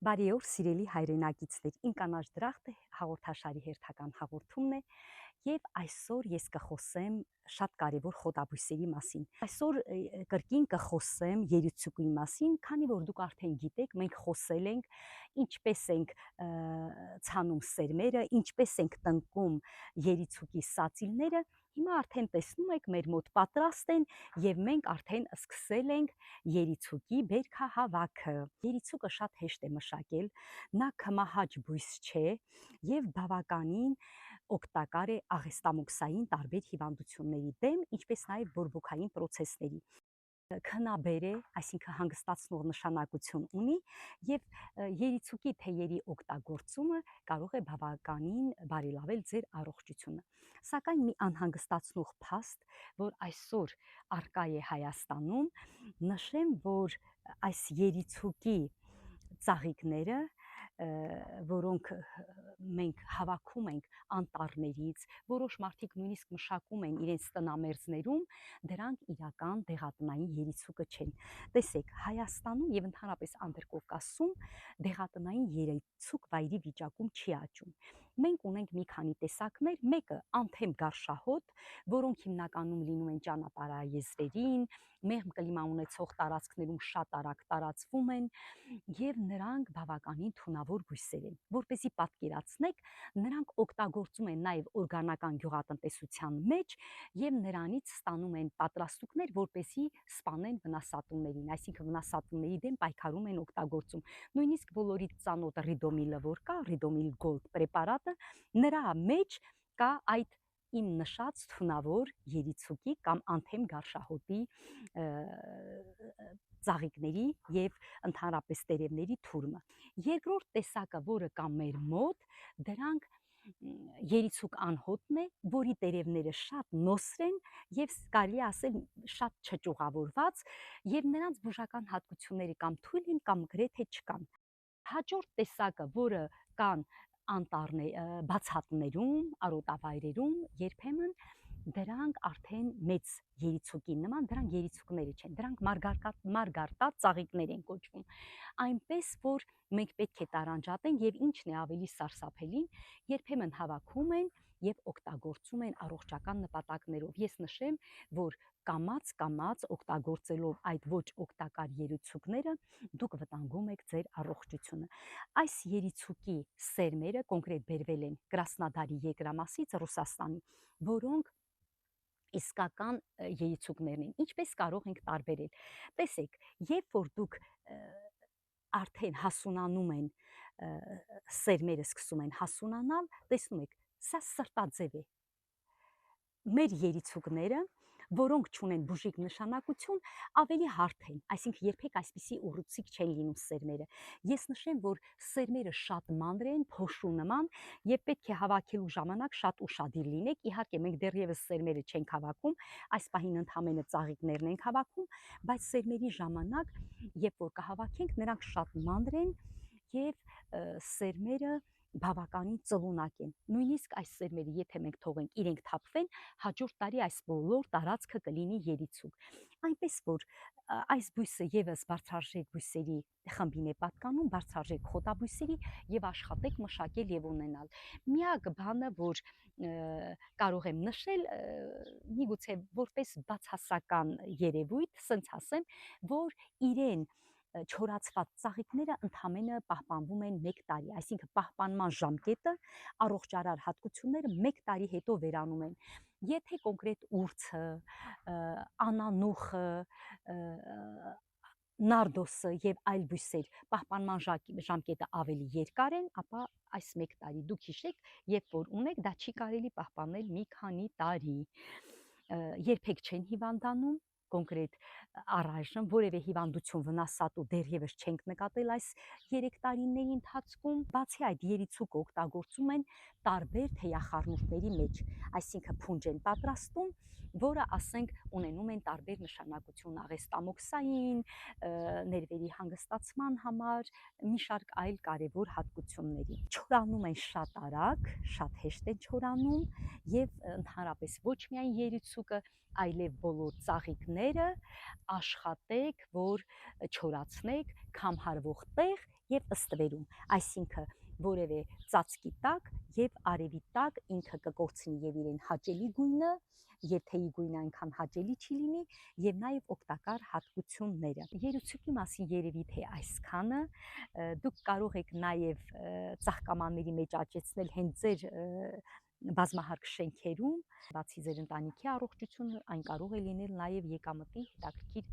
Բարի օր, սիրելի հայրենակիցներ, իմ կանաչ դրախտը հաղորդաշարի հերթական հաղորդումն է եւ այսօր ես կխոսեմ շատ կարևոր խոտաբույսերի մասին։ Այսօր կրկին կխոսեմ երիցուկի մասին, քանի որ դուք արդեն գիտեք, մենք խոսել ենք ինչպես ենք ցանում սերմերը, ինչպես ենք տնկում երիցուկի սածիլները։ Հիմա արդեն տեսնում եք, մեր մոտ պատրաստ են եւ մենք արդեն սկսել ենք երիցուկի բերքահավաքը։ Երիցուկը շատ հեշտ է մշակել, նա քմահաճ բույս չէ եւ բավականին օգտակար է աղեստամոքսային տարբեր հիվանդությունների դեմ, ինչպես նաեւ բորբոքային պրոցեսների։ Քնաբեր է, այսինքն հանգստացնող նշանակություն ունի եւ երիցուկի թեյերի օգտագործումը կարող է բավականին բարելավել ձեր առողջությունը։ Սակայն մի անհանգստացնող փաստ, որ այսօր արկա է Հայաստանում, նշեմ, որ այս երիցուկի ծաղիկները, որոնք մենք հավաքում ենք անտառներից, որոշ մարդիկ նույնիսկ մշակում են իրենց տնամերձներում, դրանք իրական դեղատնային երիցուկը չեն։ Տեսեք, Հայաստանում եւ ընդհանրապես Անդրկովկասում դեղատնային երիցուկ վայրի վիճակում չի աճում։ Մենք ունենք մի քանի տեսակներ, մեկը անթեմ գարշահոտ, որոնք հիմնականում լինում են ճանապարհաեզրերին, մեղմ կլիմա ունեցող տարածքներում շատ արագ տարածվում են եւ նրանք բավականին թունավոր բույսեր են։ Որպեսզի պատկերացնեք, նրանք օգտագործում են նաեւ օրգանական գյուղատնտեսության մեջ եւ նրանից ստանում են պատրաստուկներ, որպեսզի սպանեն վնասատուներին, այսինքն վնասատուների դեմ պայքարում են օգտագործում։ Նույնիսկ բոլորից ծանոթ ռիդոմիլը, որ կա, ռիդոմիլ գոլդ պրեպարատը, նրա մեջ կա այդ իմ նշած թունավոր երիցուկի կամ անթեմ գարշահոտի ծաղիկների եւ ընդհանրապես տերևների թուրմը։ Երկրորդ տեսակը, որը կա մեր մոտ, դրանք երիցուկ անհոտն է, որի տերևները շատ նոսր են եւ կարելի ասել շատ չճյուղավորված եւ նրանց բուժական հատկությունները կամ թույլ են կամ գրեթե չկան։ Հաջորդ տեսակը, որը կան բացատներում, արոտավայրերում, երբեմն դրանք արդեն մեծ երիցուկի նման, դրանք երիցուկները չեն, դրանք մարգարտած ծաղիկներ են կոչվում։ Այնպես որ մենք պետք է տարանջատենք եւ ինչն է ավելի սարսափելին, երբեմն հավաքում են եւ օգտագործում են առողջական նպատակներով։ Ես նշեմ, որ կամած օգտագործելով այդ ոչ օգտակար երիցուկները, դուք վտանգում եք ձեր առողջությունը։ Այս երիցուկի սերմերը կոնկրետ բերվել են Կրասնոդարի երկրամասից Ռուսաստանի, որոնք իսկական երիցուկներն են։ Ինչպես կարող ենք տարբերել։ Տեսեք, երբ որ դուք արդեն հասունանում են սերմերը սկսում են հասունանալ, տեսնում եք, սա սրտաձև է։ Մեր երիցուկները, որոնք չունեն բուժիկ նշանակություն, ավելի հարթ են, այսինքն երբեք այսպիսի ուռուցիկ չեն լինում սերմերը։ Ես նշեմ, որ սերմերը շատ մանր են, փոշու նման եւ պետք է հավաքելու ժամանակ շատ ուշադիր լինեք։ Իհարկե մենք դեռևս սերմերը չենք հավաքում, այս պահին ընդհանրապես ծաղիկներն ենք հավաքում, բայց սերմերի ժամանակ, երբ որ կհավաքենք, նրանք շատ մանր են եւ սերմերը բավականին ծլունակ են։ Նույնիսկ այս սերմերը, եթե մենք թողենք իրենք թափվեն, հաջորդ տարի այս բոլոր տարածքը կլինի երիցուկ։ Այնպես որ այս բույսը եւս բարձրարժեք բույսերի խմբին է պատկանում, բարձրարժեք խոտաբույսերի եւ աշխատեք մշակել եւ ունենալ։ Միակ բանը, որ կարող եմ նշել, միգուցե որպես բացասական երևույթ, սենց ասեմ, որ իրեն չորացված ծաղիկները ընդամենը պահպանվում են 1 տարի, այսինքն պահպանման ժամկետը, առողջարար հատկությունները 1 տարի հետո վերանում են։ Եթե կոնկրետ ուրցը, անանուխը, նարդոսը եւ այլ բույսեր պահպանման ժամկետը ավելի երկար են, ապա այս 1 տարի դուք հիշեք, երբ որ ունեք, դա չի կարելի պահպանել մի քանի տարի։ Երբեք չեն հիվանդանում, կոնկրետ առայժմ որևէ հիվանդություն վնասատու դեռևս չենք նկատել այս 3 տարիների ընթացքում։ Բացի այդ, երիցուկը օգտագործում են տարբեր թեյախառնուրդների մեջ, այսինքն փունջ են պատրաստում, որը ասենք ունենում են տարբեր նշանակություն աղեստամոքսային, ներվերի հանգստացման համար, մի շարք այլ կարևոր հատկությունների։ Չորանում են շատ արագ, շատ հեշտ են չորանում եւ ընդհանրապես ոչ միայն երիցուկը, այլև բոլոր ծաղիկները աշխատեք, որ չորացնեք քամհարվող տեղ եւ ըստվերում, այսինքն որևէ ծածկի տակ եւ արևի տակ ինքը կկորցնի եւ իրեն հաճելի գույնը եւ թեյի գույնը այնքան հաճելի չի լինի եւ նաեւ օգտակար հատկությունները։ Երուցուկի մասին երևի թե այսքանը, դուք կարող եք նաեւ ծաղկամանների մեջ աճեցնել հենց ձեր բազմահարկ շենքերում, բացի ձեր ընտանիքի առողջությունը, այն կարող է լինել նաեւ եկամտի հետաքրքիր